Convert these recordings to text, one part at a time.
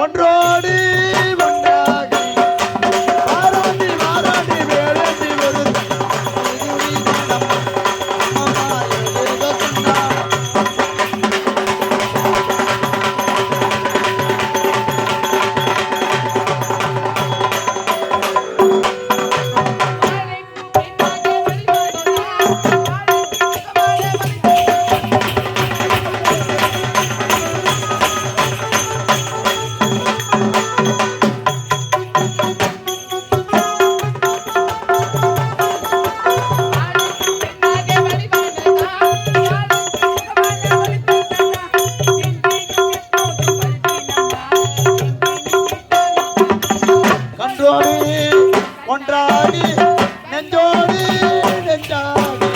ஒன்றோடு ஒன்றாகி வாராண்டி வாராண்டி வேளாண்டி வருது ஒன்றாடி நெஞ்சோடு நெஞ்சாடி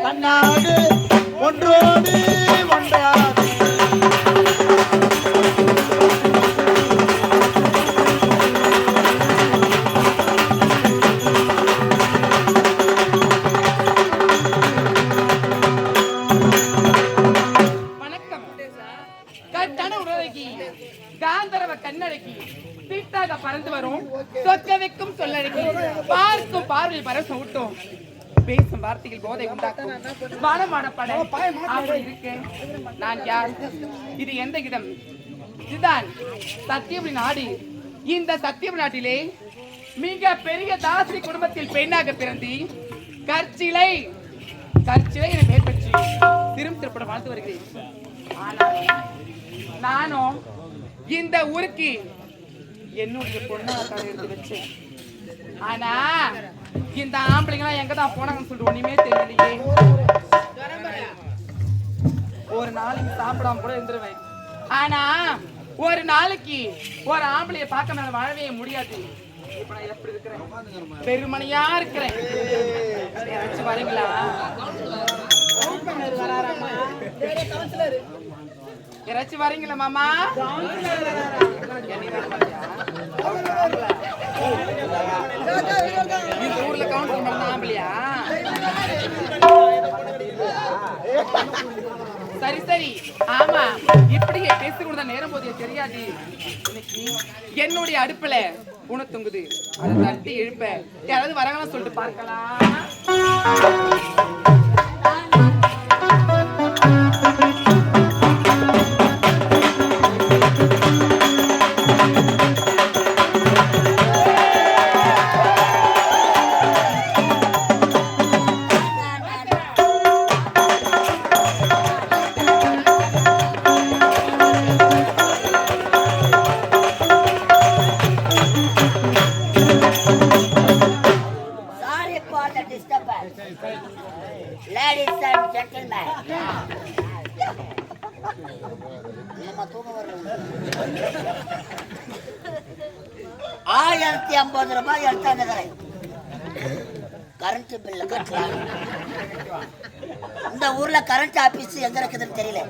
கண்ணாடு ஒன்றோடு ஒன்றாடு வணக்கம். கட்டான உடலகி காந்தரவ கண்ணழகி தீட்டாக பறந்து வரும் சொக்க வைக்கும் சொல்லழகி பார்க்கும் பார்வையில் பரச விட்டோம் பேசும் வார்த்தையில் போதை உண்டாக்கும் வானமான படம் அப்படி இருக்கு. நான் யார்? இது எந்த இடம்? இதுதான் சத்தியபுரி நாடு. இந்த சத்தியபுரி நாட்டிலே மிக பெரிய தாசி குடும்பத்தில் பெண்ணாக பிறந்து கற்சிலை என பெயர் பெற்று திருப்படம் வாழ்ந்து வருகிறேன். ஆனால் நானும் இந்த ஊருக்கு என்னுடைய பொண்ணாக எடுத்து வச்சேன். ஆனா இந்த ஆம்பளைங்களாம் எங்கதான் போனாங்கன்னு சொல்லிட்டு ஒண்ணுமே தெரியலையே. ஒரு நாளைக்கு சாப்பிடாம கூட இருந்துருவேன். ஆனா ஒரு நாளைக்கு ஒரு ஆம்பளைய பார்க்க மேல வாழவே முடியாது. இப்ப நான் எப்படி இருக்கிறேன்? பெருமனையா இருக்கிறேன். யாராச்சும் வரீங்களா? யாராச்சும் வரீங்களா மாமா? இந்த ஊர்ல கவுன்சிலர் பண்ண ஆம்பளையா? சரி சரி, ஆமா, இப்படியே பேசிக்கொண்டு நேரம் போதே தெரியாது. இன்னைக்கு என்னுடைய அடுப்புல உண தொங்குது, அதை தட்டி எழுப்ப யாராவது வராங்கன்னு சொல்லிட்டு பார்க்கலாம். Ladies and gentlemen, 1050 ரூபாய் எடுத்தாந்துக்கிறேன். கரண்ட் பில்லு கட்டலாம். இந்த ஊர்ல கரண்ட் ஆபீஸ் எங்க இருக்குதுன்னு தெரியல.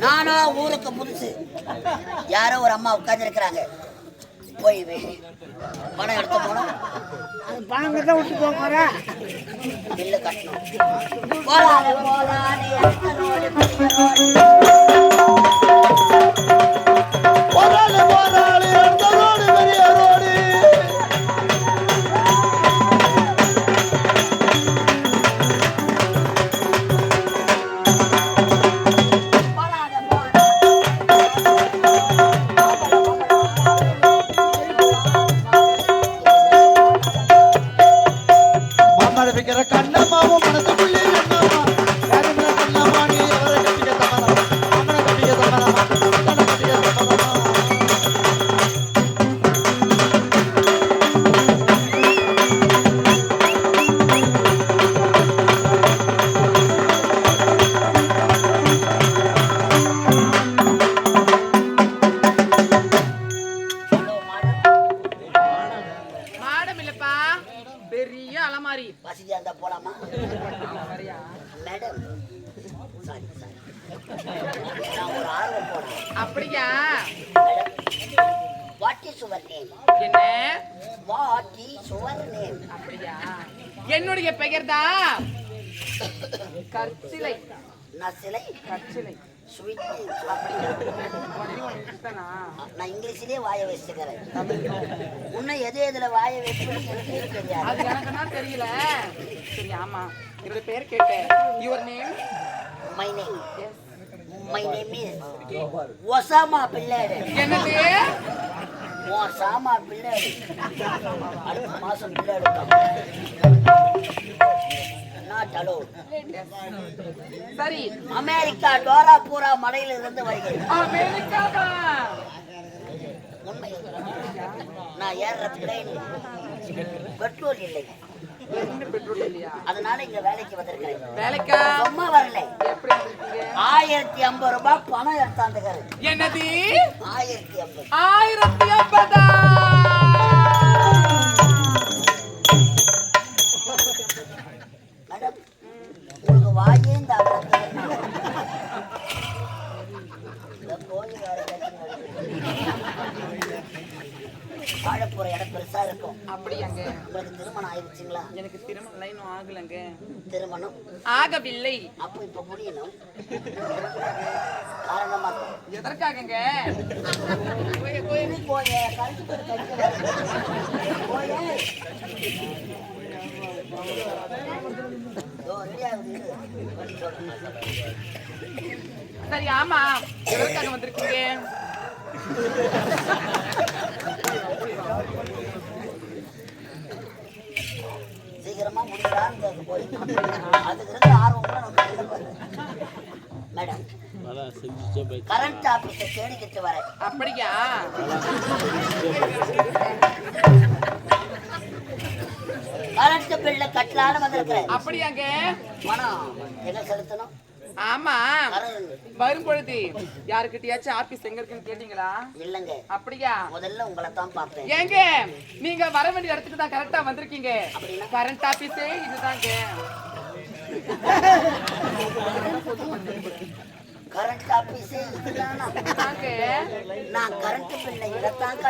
நானும் ஊருக்கு புதுசு. யாரோ ஒரு அம்மா உட்கார்ந்து இருக்கிறாங்க. போய் பணம் எடுத்து போனோம். பணம் தான் விட்டு போற பில்லு கட்டணும். கண்ணம்மாவும் மனதுக்குள்ளே என்னம்மா யாரும் கண்ணம்மா நீ அவரை கட்டிக்க தவறா வசதியா இருந்தா போலாமா வரியா மேடம்? சாரி நான் ஒரு ஆர்வம் போனேன். அப்படியா? What is your name? என்ன? What is your name? அப்படியா? என்னுடைய பெயர் தான் கற்சிலை. நசிலை கற்சிலை. ஸ்வீட். அப்படியா? உடனே உனக்கு இஷ்டனா? நான் இங்கிலீஷ்லயே வாய வச்சுக்கிறேன். உன்னை எதுல வாய வைக்கணும்னு எனக்கு தெரியாது. அது எனக்கு தான் தெரியல. சரி ஆமா என்னோட பேர் கேட்டேன். Your name? My name is. My name is Osama பிள்ளைடு. என்னது? ஒசாமா பிள்ளைடு. அடுத்த மாசம் பிள்ளைடு நாட் அலோட். சரி. அமெரிக்கா டோராபூரா மலையிலிருந்து வருகிறேன். அமெரிக்காவா? உண்மை. நான் ஏறுற ட்ரெயின் பெட்ரோல் இல்லை. பெட்ரோல் இல்லையா? அதனால இங்க வேலைக்கு வந்திருக்கிறேன். வேலைக்கா? சும்மா வரல. எப்படி வந்திருக்கீங்க? 1050 ரூபாய் பணம் எடுத்தாந்துக்காரு. என்னது? 1050. 1050. மேடம் உங்களுக்கு வாயே இந்த வாழப்போற இடம் பெருசா இருக்கும். அப்படியாங்க? உங்களுக்கு திருமணம் ஆயிடுச்சுங்களா? எனக்கு திருமணம் இன்னும் ஆகலங்க. திருமணம் ஆகவில்லை. அப்ப இப்ப முடியணும். காரணமா எதற்காகங்க? சரி ஆமா எதற்காக வந்திருக்கீங்க? சீக்கிரமா முடியலான்னு போய் அதுக்கு இருந்து ஆர்வம் மேடம். கரண்ட் ஆபீஸ தேடிக்கிட்டு வரேன். அப்படியா? கரண்ட் பில்ல கட்டலான்னு வந்திருக்கிறேன். அப்படியாங்க? பணம் என்ன செலுத்தணும்? ஆமா வரும் பொழுது யாருக்கிட்டயாச்சும் ஆபீஸ் எங்க இருக்குன்னு கேட்டீங்களா? இல்லங்க. அப்படியா? முதல்ல உங்களை தான் பார்த்தேன். ஏங்க நீங்க வர வேண்டிய இடத்துக்கு தான் கரெக்டா வந்திருக்கீங்க. கரண்ட் ஆபீஸே இதுதாங்க. கரண்ட் ஆபீஸே இதுதானா? நான் கரண்ட் பில்லை இதத்தான்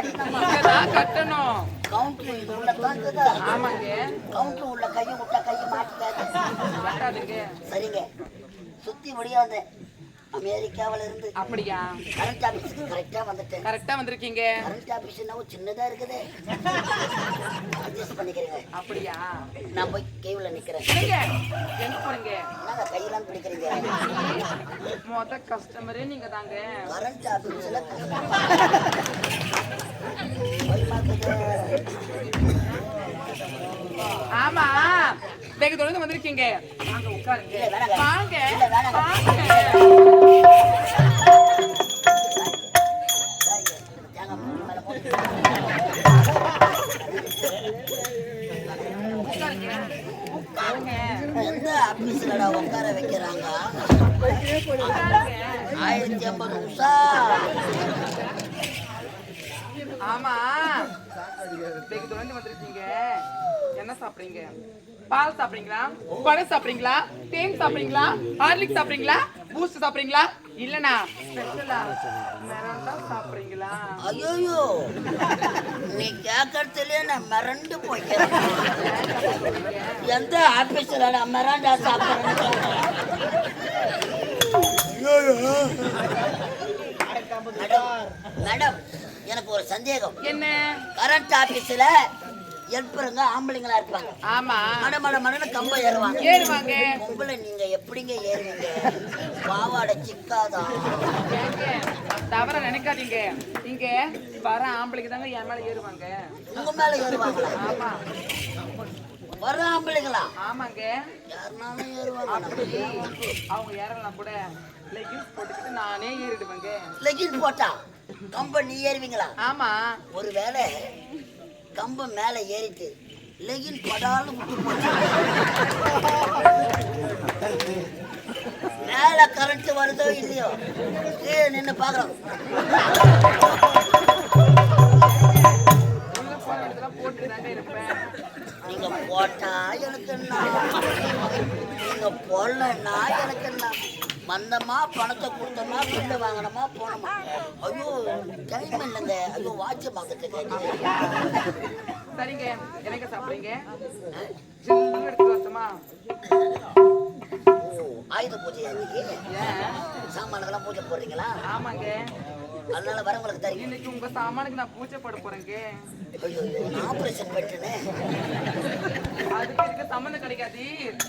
கட்டணும். கவுண்டர் இது உள்ளதான் இருக்குதா? ஆமாங்க. கவுண்டர் உள்ள கையை விட்டா கையை மாட்டிக்காது. சரிங்க. சுத்தி முடியாத அமெரிக்காவில இருந்து. அப்படியா? கரண்ட் ஆபீஸ்க்கு கரெக்டா வந்துட்டேன். கரெக்டா வந்திருக்கீங்க. கரண்ட் ஆபீஸ் என்ன சின்னதா இருக்குது. அட்ஜஸ்ட் பண்ணிக்கிறீங்க. அப்படியா? நான் போய் கேவ்ல நிக்கிறேன். எங்க போறீங்க? என்னங்க கையெல்லாம் பிடிக்கிறீங்க? மொத கஸ்டமரே நீங்க தாங்க. கரண்ட் ஆபீஸ்ல ஆமா வெகு தொலைந்து வந்திருக்கீங்க. வாங்க உட்காருங்க. வாங்க எந்த ஆபீஸ்லடா உட்கார வைக்கிறாங்க? 1050 நிமிஷம். ஆமா வெகு தொலைந்து வந்திருக்கீங்க. என்ன சாப்பிடுறீங்க? பால் சாப்பிடுறீங்களா? பழம் சாப்பிடுறீங்களா? தேன் சாப்பிடுறீங்களா? ஹார்லிக்ஸ் சாப்பிடுறீங்களா? பூஸ்ட் சாப்பிடுறீங்களா? இல்லனா ஸ்பெஷலா மிராண்டா சாப்பிடுறீங்களா? ஐயோ நீ கேட்கறதுலயே நான் மிரண்டு போய்க்கிறேன். எந்த ஆபீஸ்ல நான் மிராண்டா சாப்பிடுறேன்? மேடம் எனக்கு ஒரு சந்தேகம். என்ன? கரண்ட் ஆபீஸ்ல ஹெல்ப்பருங்க ஆம்பளைங்களா இருப்பாங்க. ஆமா. மடமடன்னு கம்பம் ஏறுவாங்க. பொம்பளை நீங்க எப்படிங்க ஏறுவீங்க? பாவாடை சிக்காதான். தவற நினைக்காதீங்க. இங்க வர ஆம்பளைக்கு தாங்க என் மேல ஏறுவாங்க. உங்க மேல ஏறுவாங்களா? ஆமா. வர ஆம்பளைங்களா? ஆமாங்க. யாருனாலும் ஏறுவாங்க. அவங்க ஏறலாம் கூட லெகின்ஸ் போட்டுக்கிட்டு நானே ஏறிடுவேங்க. லெகின்ஸ் போட்டா கம்ப நீ ஏறுவீங்களா? ஆமா. ஒருவேளை கம்ப மேல ஏறிட்டு லெகின் படாலும் மேல கரண்ட் வருதோ இல்லையோ கீழே நின்று பாக்குறோம். நீங்க போட்டா எனக்கு என்ன, நீங்க போடலன்னா எனக்கு என்ன, வந்தமா பணத்தை கொடுத்தோமா பில்லு வாங்கினோமா போனோமா. ஐயோ டைம் இல்லைங்க, ஐயோ வாட்ச பார்த்துட்டு. சரிங்க, எனக்கு சாப்பிடுங்க. ஜில்லுன்னு எடுத்து வரட்டுமா? ஆயுத பூஜை அன்னைக்கு ஏன் சாமானுக்கெல்லாம் பூஜை போடுறீங்களா? ஆமாங்க, அதனால வரவங்களுக்கு தெரியும். இன்னைக்கு உங்க சாமானுக்கு நான் பூஜை போட போறேங்க. ஐயோ ஆபரேஷன் பண்ணிட்டேனே, அதுக்கு இதுக்கு சம்மந்தம் கிடைக்காது.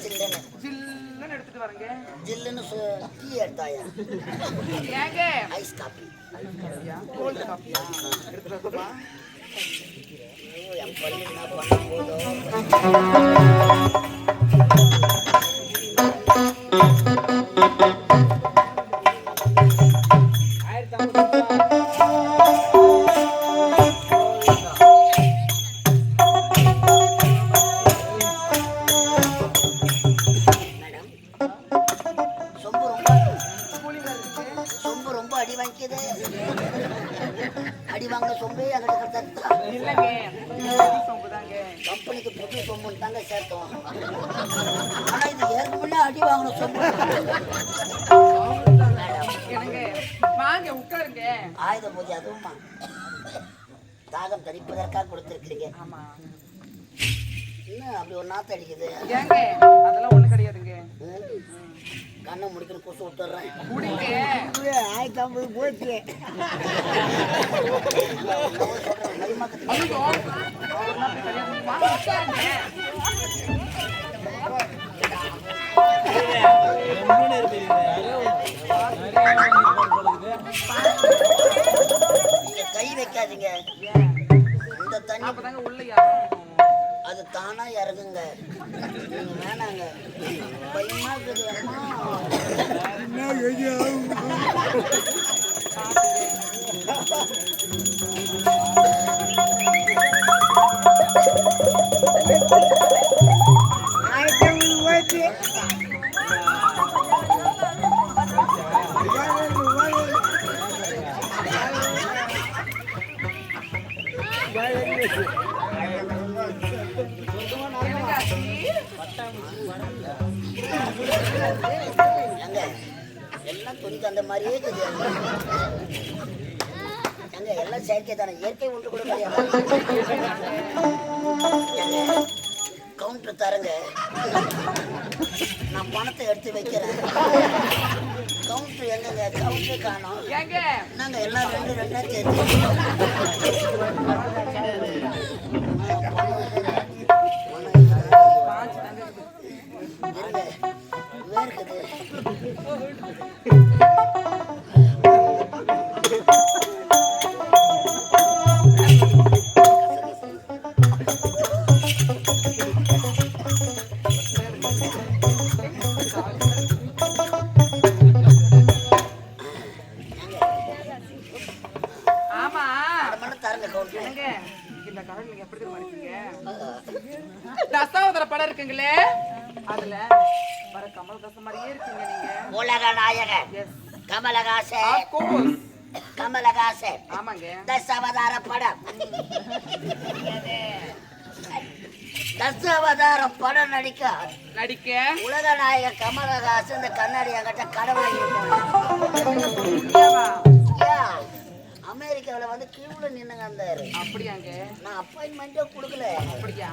ஜில்லுன்னு ஜில்லுன்னு எடுத்துட்டு வரேங்க. ஜில்லுன்னு டீ எடுத்தாயா? ஏங்க ஐஸ் காப்பி. கோல்டு காப்பியா எடுத்துட்டு வரட்டுமா? ஐயோ என் பள்ளி என்ன பண்ண போதும். சொம்பு ரொம்ப அடி வாங்கிக்குது. அடி வாங்கின சொம்பே என்கிட்ட கிடைச்சா இல்லைங்க, சொம்புதாங்க. கம்பெனிக்கு புது சொம்புன்னு தாங்க சேர்த்தோம். ஆனா இது ஏற்கனவே அடி வாங்கின சொம்பு. என்னங்க வாங்க உட்காருங்க. ஆயுத பூஜை அதுவுமா தாகம் தணிப்பதற்காக கொடுத்துருக்கீங்க. ஆமா, என்ன அப்படி ஒரு நாத்து அடிக்குது? ஏங்க அதெல்லாம் ஒண்ணு கிடையாதுங்க. கண்ணை முடிக்கணும், கொசு விட்டுறேன். குடிங்க. 1050 போச்சு. ஐயோ, அவர்லாம் அப்படி கிடையாது. வாங்க உட்காருங்க. நீங்க கை வைக்காதீங்க. ஏன் இந்த தண்ணி அப்பதாங்க உள்ள யாரும் அது தானா இறங்குங்க. நீங்க வேணாங்க, பயமா இருக்குது. எங்க எல்லாம் துணிக்கு அந்த மாதிரியே இருக்குது. எங்க எல்லாம் செயற்கை தானே, இயற்கை ஒன்று கூட கிடையாது. கவுண்டர் தரங்க, நான் பணத்தை எடுத்து வைக்கிறேன். கவுண்டர் எங்கங்க? கவுண்டர் காணோம். ஏங்க நாங்க எல்லாம் ரெண்டு ரெண்டா சேர்த்து பாஞ்சு தாங்க இருக்குது. இருங்க, வேர்க்குது. ஆமா அரை மணி தரங்க கவுண்டர். என்னங்க இந்த கடல் நீங்க எப்படி இருக்கீங்க? தசாவதார படம் இருக்குங்களே, அதுல வர கமல்ஹாசன் மாதிரியே இருக்கீங்க நீங்க. உலக நாயகன் yes, Kamal Haasan. Of course. Kamal Haasan ஆமாங்க. தசாவதார படம். தசாவதார படம் நடிக்க உலக நாயகன் கமலஹாசன் இந்த கண்ணாடி என்கிட்ட கடவுள் உண்மையாவா? அமெரிக்காவில் வந்து கியூல நின்னுங்க இருந்தாரு. அப்படியாங்க? நான் அப்பாயின்மெண்ட்டே கொடுக்கல. அப்படியா?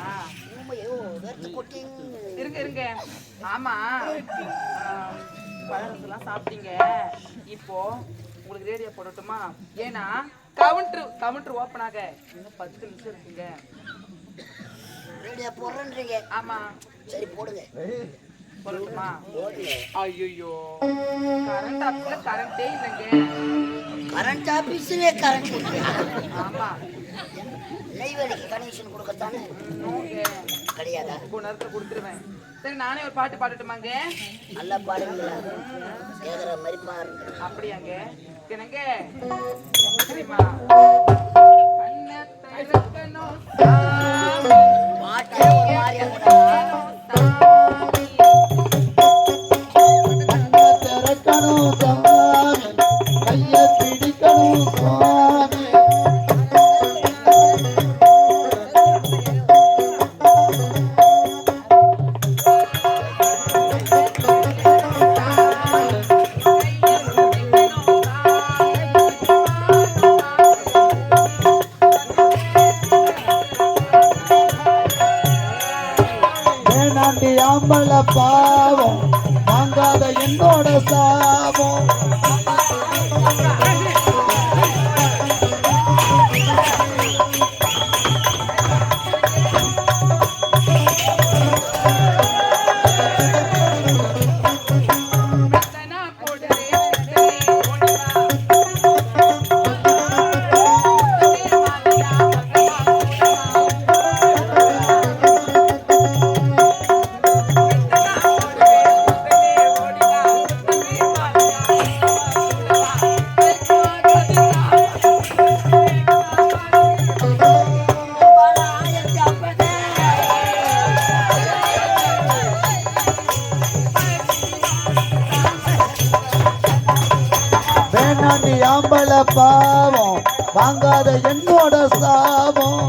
உண்மையோ வெறுத்து கொட்டிங். இருங்க இருங்க. ஆமா, பழரசெல்லாம் சாப்பிட்டீங்க. இப்போ உங்களுக்கு ரேடியோ போடட்டுமா? ஏன்னா கவுண்டர் ஓப்பன் ஆக இன்னும் 10 நிமிஷம் இருக்குங்க. ரேடியோ போடுறேன்றீங்க? ஆமா. சரி போடுங்க. போடட்டுமா? போடுங்க. ஐயோ, கரண்ட் ஆஃபீஸ்ல கரண்டே இல்லைங்க. கரண்ட் ஆபீஸ்லயே கரண்ட் இருக்கு. ஆமா. நெய்வேலிக்கு கனெக்ஷன் கொடுக்கத்தானே? நோங்க. கிடையாதா? கொஞ்ச நேரத்துல கொடுத்துருவேன். சரி, நானே ஒரு பாட்டு பாடட்டுமாங்க? நல்லா பாடுங்களா? கேக்குற மாதிரி பாருங்க. அப்படியாங்க? என்னங்க சரிம்மா? கண்ணை திறக்கணும் சாமி, பாட்டே ஒரு மாதிரியா கூட. சாமி. திறக்கணும் சாமி, கையை பிடிக்கணும் சுவாமி. ஆம்பள பாவம் வாங்காத என்னோட சாபம். வேணாண்டி ஆம்பள பாவம் வாங்காத என்னோட சாபம்.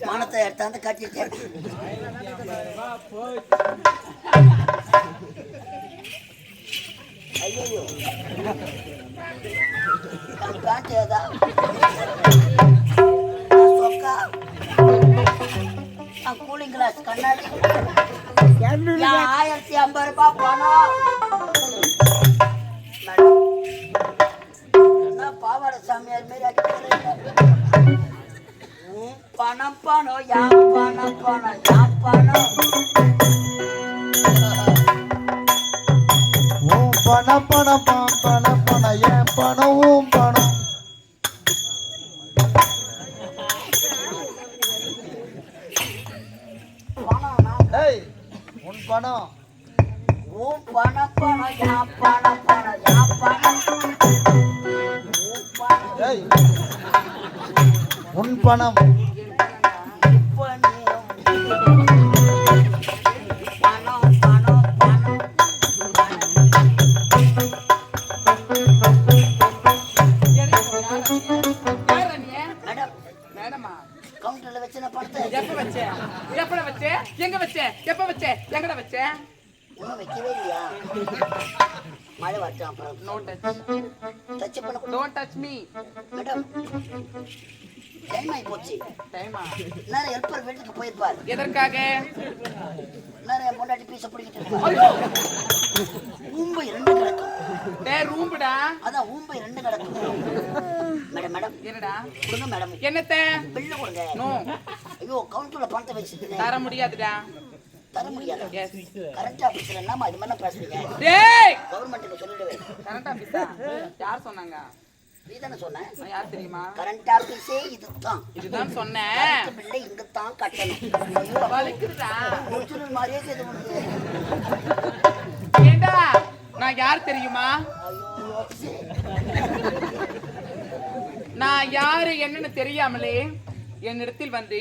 மானத்தை எடுத்தாந்து கட்டிட்டேன். ஐயோ காட்டியதா சொக்கா கூலிங் கிளாஸ் கண்ணாடி 1050 ரூபாய் பணம். பாவாடை சாமியார் மாரி பணம் பணம் யா பணம் பணம் யா பணம் பணம் பணம் பணம் பணம் ஏன் பணமும் பணம். உன் பணம் பணம் பணம் யா பணம் பணம் யா பணம் உன் பணம் கவுண்டர்ல வச்சு பணத்தை எப்ப வச்சேன் எப்ப வச்சேன் எங்க வச்சேன் எப்ப வச்சேன் எங்கட வச்சேன் இன்னும் வைக்கவே இல்லையா? மழை வரட்டும் அப்புறம். நோ டச் டச் பண்ண don't touch me madam. Time ஆகி போச்சு. டைமா நேரம் ஹெல்ப்பர் வீட்டுக்கு போயிருப்பார். எதற்காக? நேரம் முன்னாடி பீச பிடிக்கிட்டு இருப்பார். ஐயோ ஊம்பை 2 கிடக்கும். டேய் ரூம்புடா. அதான் ஊம்பை 2 கிடக்கும். மேடம் மேடம் என்னடா கொடுங்க மேடம். என்னத்த பில்லு கொடுங்க. நோ ஐயோ கவுண்டர்ல பணத்தை வச்சிருக்கேன். தர முடியாதுடா. தர முடியாது. எஸ் கரண்ட் ஆபீஸ்ல என்னமா இது மாதிரி பேசுறீங்க? டேய் கவர்மெண்ட்ல சொல்லிடுவே. கரண்ட் ஆபீஸா? யார் சொன்னாங்க? நீ தானே சொன்ன. நான் யார் தெரியுமா? கரண்ட் ஆபீஸே இதுதான். இதுதான் சொன்னேன். பிள்ளை இங்க தான் கட்டணும். ஐயோ வலிக்குதுடா. ஒரிஜினல் மாதிரியே கேது உனக்கு. ஏண்டா நான் யார் தெரியுமா? ஐயோ நான் யாரு என்னன்னு தெரியாமலே என்னிடத்தில் வந்து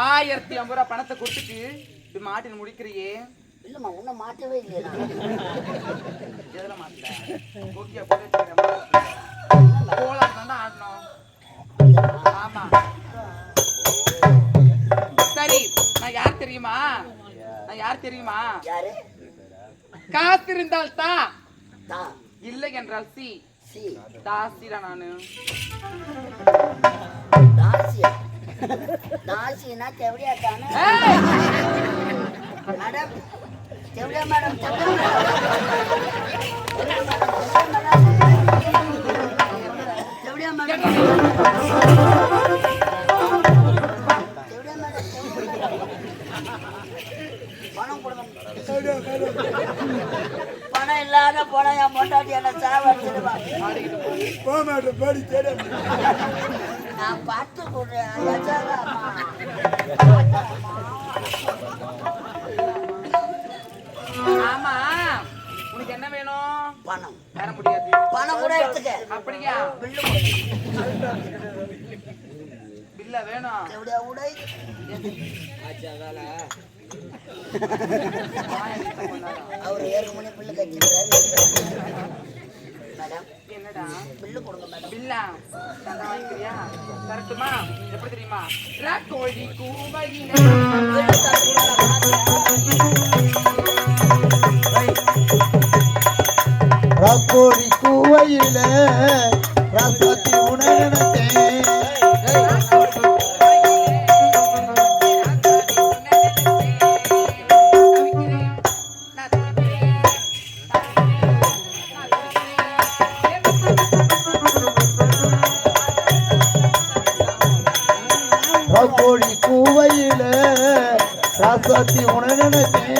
1050 ரூபாய் பணத்தை கொடுத்துட்டு இப்படி மாட்டின்னு முடிக்கிறியே. இல்லம்மா உன்னை மாட்டவே இல்லையா? எதுல மாட்டல ஓகே கோலம் தான் ஆடணும். ஆமா சரி நான் யார் தெரியுமா? நான் யார் தெரியுமா? யாரு? காசு இருந்தால் தான், தா இல்லை என்றால் சி சி தாசிடா நானு. தாசியா? தாசினா தெவடியா தானே? மேடம் தெவடியா மேடம் தெவடியா மேடம் பொண்டாட்டி என்ன சாவடிச்சிருவா. நான் பார்த்து கொடுறேன். ஆமா உனக்கு என்ன வேணும்? பணம். தர முடியாது. பணம் கூட எடுத்துக்க. அப்படியா? பில்லு பில்ல வேணும். எப்படியா உடை? அவர் 7 மணி பில்லு கட்டிக்கிறாரு. மேடம் என்னடா பில்லு கொடுங்க மேடம். பில்லா தந்தா வாங்கிக்கிறியா? தரட்டுமா? எப்படி தெரியுமா? ராக்கோழி கூவையிலே ராக்கோழி கூவையில ராசாத்தி உணை நினைத்தேன். ராக்கோழி கூவையில ராசாத்தி உணை நினைத்தேன்.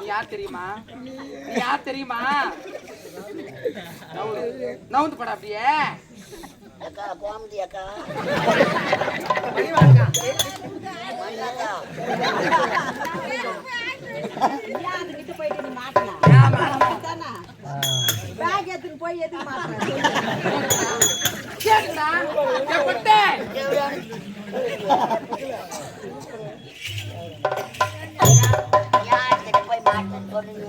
யார் தெரியுமா? யார் தெரியுமா? நவுந்து பட அப்படியே அக்கா கோமதி அக்கா போயிட்டு நீ மாட்டலாம் போய் எதுக்கு மாட்டேன் போய் மாட்டேன்னு சொன்னீங்க.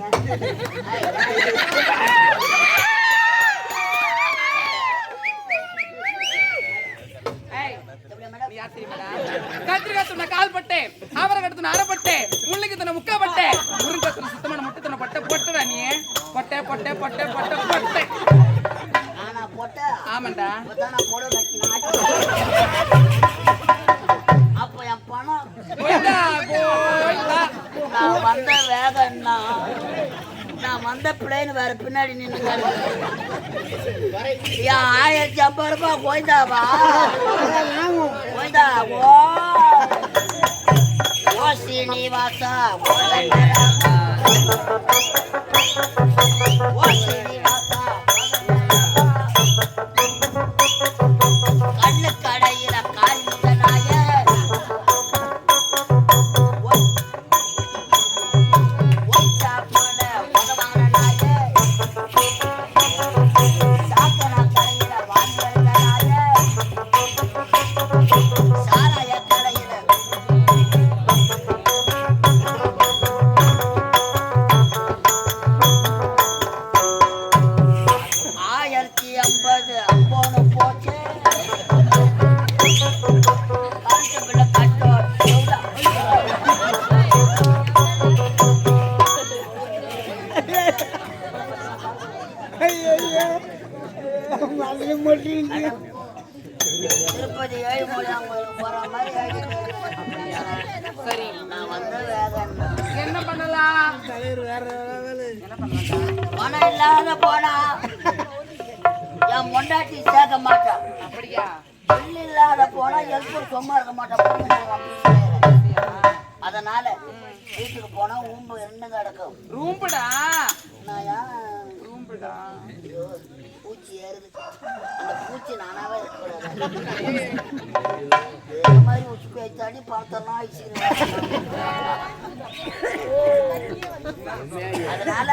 கத்திரிக்காய் கால் பட்டேன், அவரை கடுத்து அரைப்பட்டேன், முள்ளுக்கு தன முக்காப்பட்டேன், முருங்கை சுத்தமான முட்டை தன பட்டை பொட்டடா நீ பொட்டை பொட்டை பொட்டை பொட்டை பொட்டை. ஆமாண்டா. அப்ப என் பணம் நான் வந்த வேகன்னா நான் வந்த பிள்ளைன்னு வேற பின்னாடி நின்று 1050 ரூபாய் கோய்ந்தாவா கோய்ந்தா ஓ சீனிவாசா ஓ சீனிவாசா கண்ணு கடையில கால் முதலாய திருப்பதி 7 திருமலையாங்களுக்கு போற மாதிரி ஆயிடுச்சு. சரி நான் வந்த வேகம் என்ன பண்ணலாம்? என்ன பண்ணலாம்? பணம் இல்லாத போனா என் பொண்டாட்டி சேர்க்க மாட்டான். அப்படியா? பிள்ளை இல்லாத போனா எதுக்கும் சும்மா இருக்க மாட்டான். அதனால வீட்டுக்கு போனா ஊம்பு என்ன கிடக்கும். ரூம்புடா. நாயா ரூம்புடா. ஐயோ பூச்சி ஏறுது. அந்த பூச்சி நானாவே இருக்கக்கூடாது. இந்த மாதிரி உச்சி பேச்சாடி பார்த்தோம்னா அதனால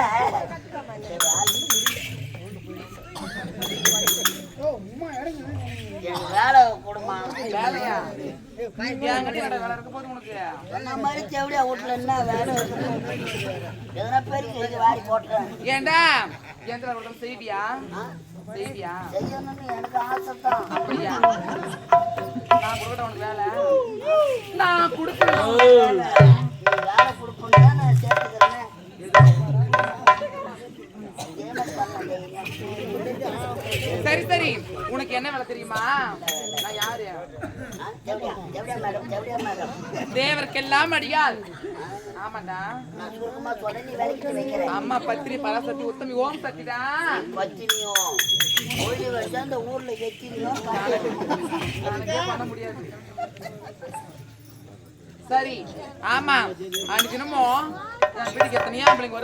வேலை கொடுமா. வேலையா? என்கிட்ட வேலை இருக்க போது உனக்கு என்ன மாதிரி செவடியா வீட்டுல என்ன வேலை இருக்கு? எதனா பெரிய வாரி போட்டுறேன். ஏண்டா எந்திர கொடுத்து செய்வியா? செய்வியா? செய்யணும்னு எனக்கு ஆசை தான். அப்படியா? நான் கொடுக்கட்ட உனக்கு வேலை? நான் கொடுக்கணும். நீ வேலை கொடுக்கணும் தான் நான் சேர்த்துக்கிறேன். சரி சரி உனக்கு என்ன வேலை தெரியுமா? நான் யாரு? தேவருக்கெல்லாம் அடியாள். ஆமாண்டா. அம்மா பத்திரி பராசக்தி உத்தமி ஓம் சக்திடா. பத்தினியும் அந்த ஊர்ல எத்தினியும் பண்ண முடியாது. சரி ஆமா அன்னைக்குனமும் என் வீட்டுக்கு எத்தனையோ ஆம்பளைங்க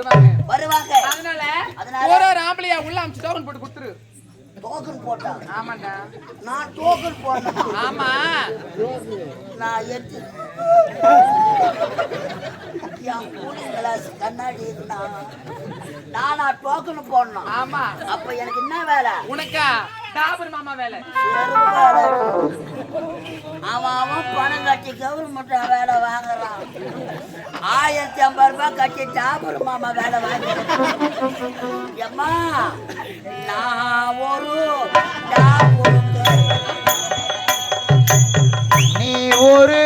வருவாங்க. அதனால ஒரு ஆம்பளையா உள்ள அமிச்சு டோக்கன் போட்டு கொடுத்துரு. டோக்கன் போட்டா? ஆமாண்டா. நான் டோக்கன் போடணும். ஆமா நான் எடுத்து என் கூலிங் கிளாஸ் கண்ணாடி இருந்தா நானா டோக்கன் போடணும். ஆமா. அப்ப எனக்கு என்ன வேலை? உனக்கா டாபர் மாமா வேலை. அவன் பணம் கட்டி கவர்மெண்ட் வேலை வாங்குறான். 1050 ரூபாய் கட்டி டாபர் மாமா வேலை வாங்குறான். எம்மா நான் ஒரு நீ ஒரு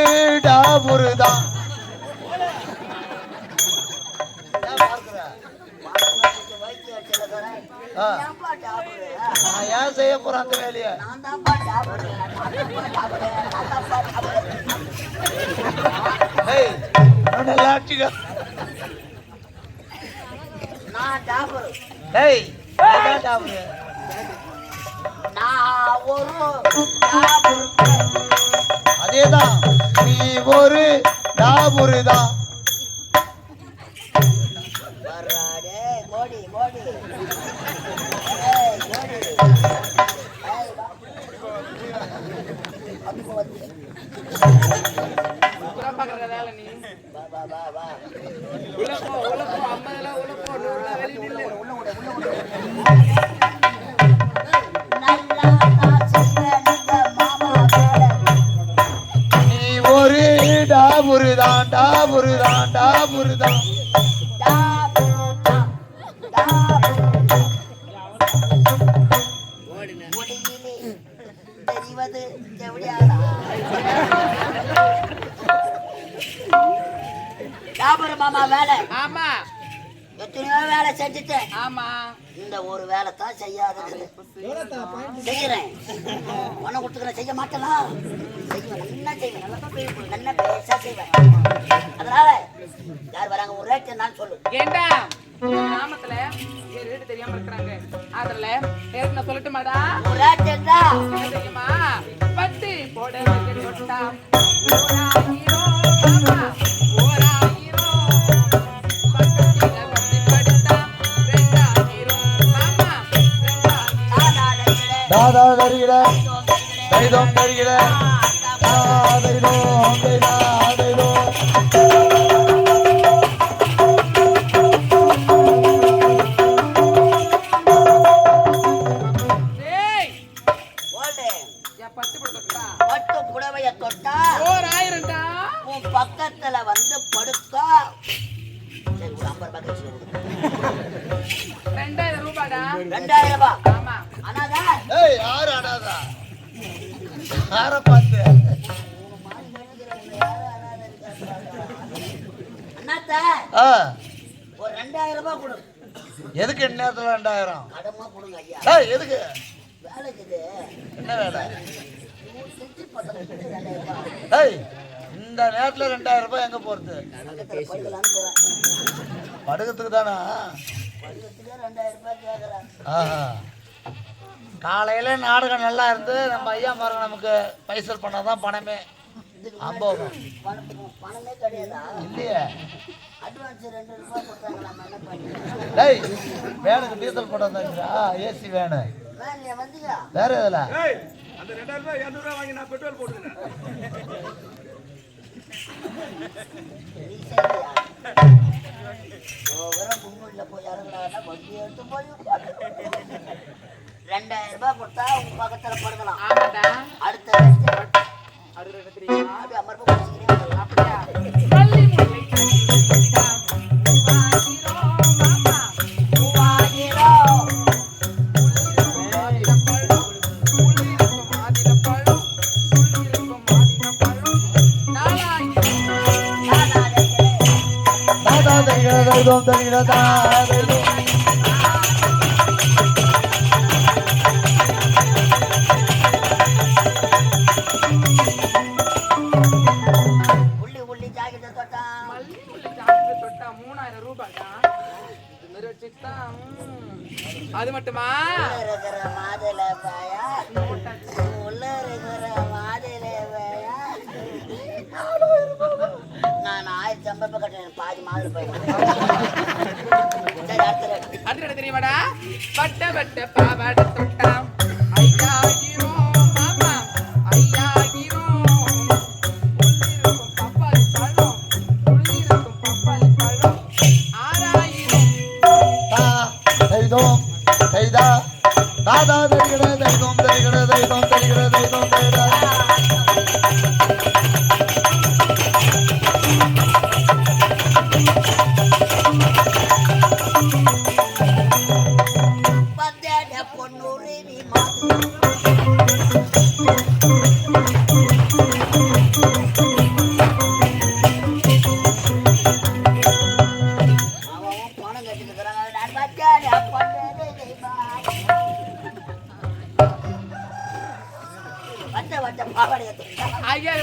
டாபுரு தான். நான் ஏன் செய்ய போறேன் அந்த வேலையை? அதேதான் நீ ஒரு டாபுரு தான். வேலை நீ உழப்போ 50 உழப்போ 100 வெளி நில்லு. நீ ஒரு டாபுரு தான் டாபுரு தான் டாபுரு தான். மாமா வேலை. ஆமா எத்தனையோ வேலை செஞ்சுட்டேன். ஆமா இந்த ஒரு வேலை தான் செய்யாத செய்யறேன். பணம் கொடுத்துக்கிறேன் செய்ய மாட்டேனா? செய்வேன். நல்லா செய்வேன். நல்லா தான் செய்வேன். நல்லா பேசா செய்வேன். அதனால யார் வராங்க ஒரு ரேட்டு நான் சொல்லு. ஏண்டா கிராமத்துல ரேட்டு தெரியாம இருக்கிறாங்க. அதுல ரேட் நான் சொல்லட்டுமாடா? ஒரு ரேட் இருந்தா என்ன தெரியுமா? பட்டு போட வைக்கட்டா 1000 ஆமா 1000 பக்கத்துல பத்தி படுத்தா 2000 ஆமா 2000 தாதா தருகிற தைதம் தருகிற தைதோ தைதா தைதோ. பக்கத்துல வந்து படுத்தா 2000 ரூபாடா. 2000 ரூபாய். ஆமா அனாதா? ஏய் யாரு அனாதா? யார பார்த்து? அண்ணாத்த ஒரு 2000 ரூபாய் கொடு. எதுக்கு நேரத்துல 2000? கடமா கொடுங்க ஐயா. ஏய் எதுக்கு? வேலைக்கு இது. என்ன வேலை? ஏய் இந்த நேரத்துல 2000 ரூபாய் எங்க போறது? படுக்கிறதுக்கு தானா? ஆஹா. காலையில நாடகம் நல்லா இருந்து நம்ம ஐயா மாருங்க நமக்கு பைசல் பண்ணாதான் பணமே. அம்போகம் பணமே கிடையாதா? இல்லையே. அட்வான்ஸ் 2 ரூபாய் கொடுத்தாங்க. நம்ம என்ன பண்ணி? டேய் வேனுக்கு டீசல் போட்டாதா? ஏசி வேனு வந்தீங்க வேற எதுல? அந்த 2000 ரூபாய் 200 ரூபாய் வாங்கி நான் பெட்ரோல் போட்டுக்கிறேன். போய் இறங்குறாங்க வண்டி எடுத்து போய் 2000 ரூபாய் கொடுத்தா உங்க பக்கத்துல படுக்கலாம். அடுத்த அது மட்டுமா மாதல பாயா உள்ள இருக்கிற மாதல பாயா நான் 1050 ரூபாய் கட்டேன். பாதி மாதிரி அது தெரியுமாடா? பட்ட பட்ட பாவாட தொட்டாம் ஐயாயிரோ மாமா ஐயாயிரோ உள்ளிருக்கும் பப்பாளி பழம் உள்ளிருக்கும் பப்பாளி பழம் 6000 தைதோம் தைதா தாதா தெரிகிற தைதோம் தெரிகிற தைதோம் தெரிகிற தைதோம் தெரிகிற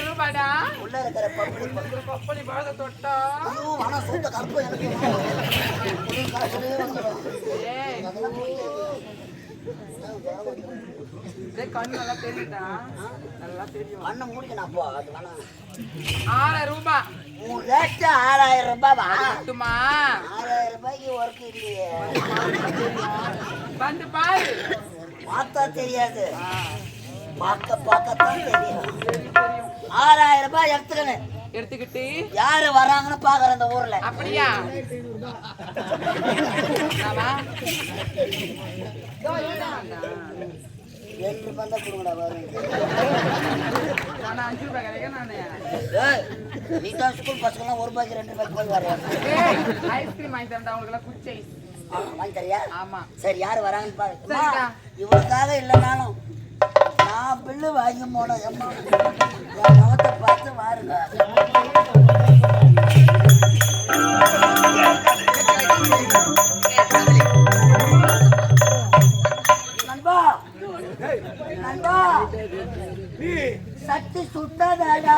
ரூபாடா உள்ள இருக்கிற பப்பளி பழத்தை தொட்டா ஆனா சொந்த கற்பு எனக்கு கண்ணு நல்லா தெரியுதா? நல்லா தெரியும். கண்ணை மூடிக்கணும். அப்போ அது வேணாம். 6000 ரூபாய். உன் ரேட்டு 6000 ரூபாவா? 6000 ரூபாய்க்கு ஒர்க் இல்லையே. வந்து பாரு. பார்த்தா தெரியாது, பார்க்கத்தான் தெரியும். 6000 ரூபாய் எடுத்துக்கிட்டு யாரு வராங்கன்னு பாக்குறேன் இந்த ஊர்ல. அப்படியா? ரெண்டு ரூபாய் தான் கொடுங்கடா வரும். நீ தான் ஸ்கூல் பசங்களாம் 1 ரூபாய்க்கு 2 ரூபாய்க்கு போய் வர ஐஸ்கிரீம் வாங்கி தரேன் அவங்களுக்கு குச்சி வாங்கி தரியா? ஆமா. சரி யாரு வராங்கன்னு பாரு. இவளுக்காக இல்லைனாலும் நான் பில்லு வாங்கி போனோம். என் முகத்தை பார்த்து வாருங்க. நண்பா நண்பா சட்டி சுட்டதாடா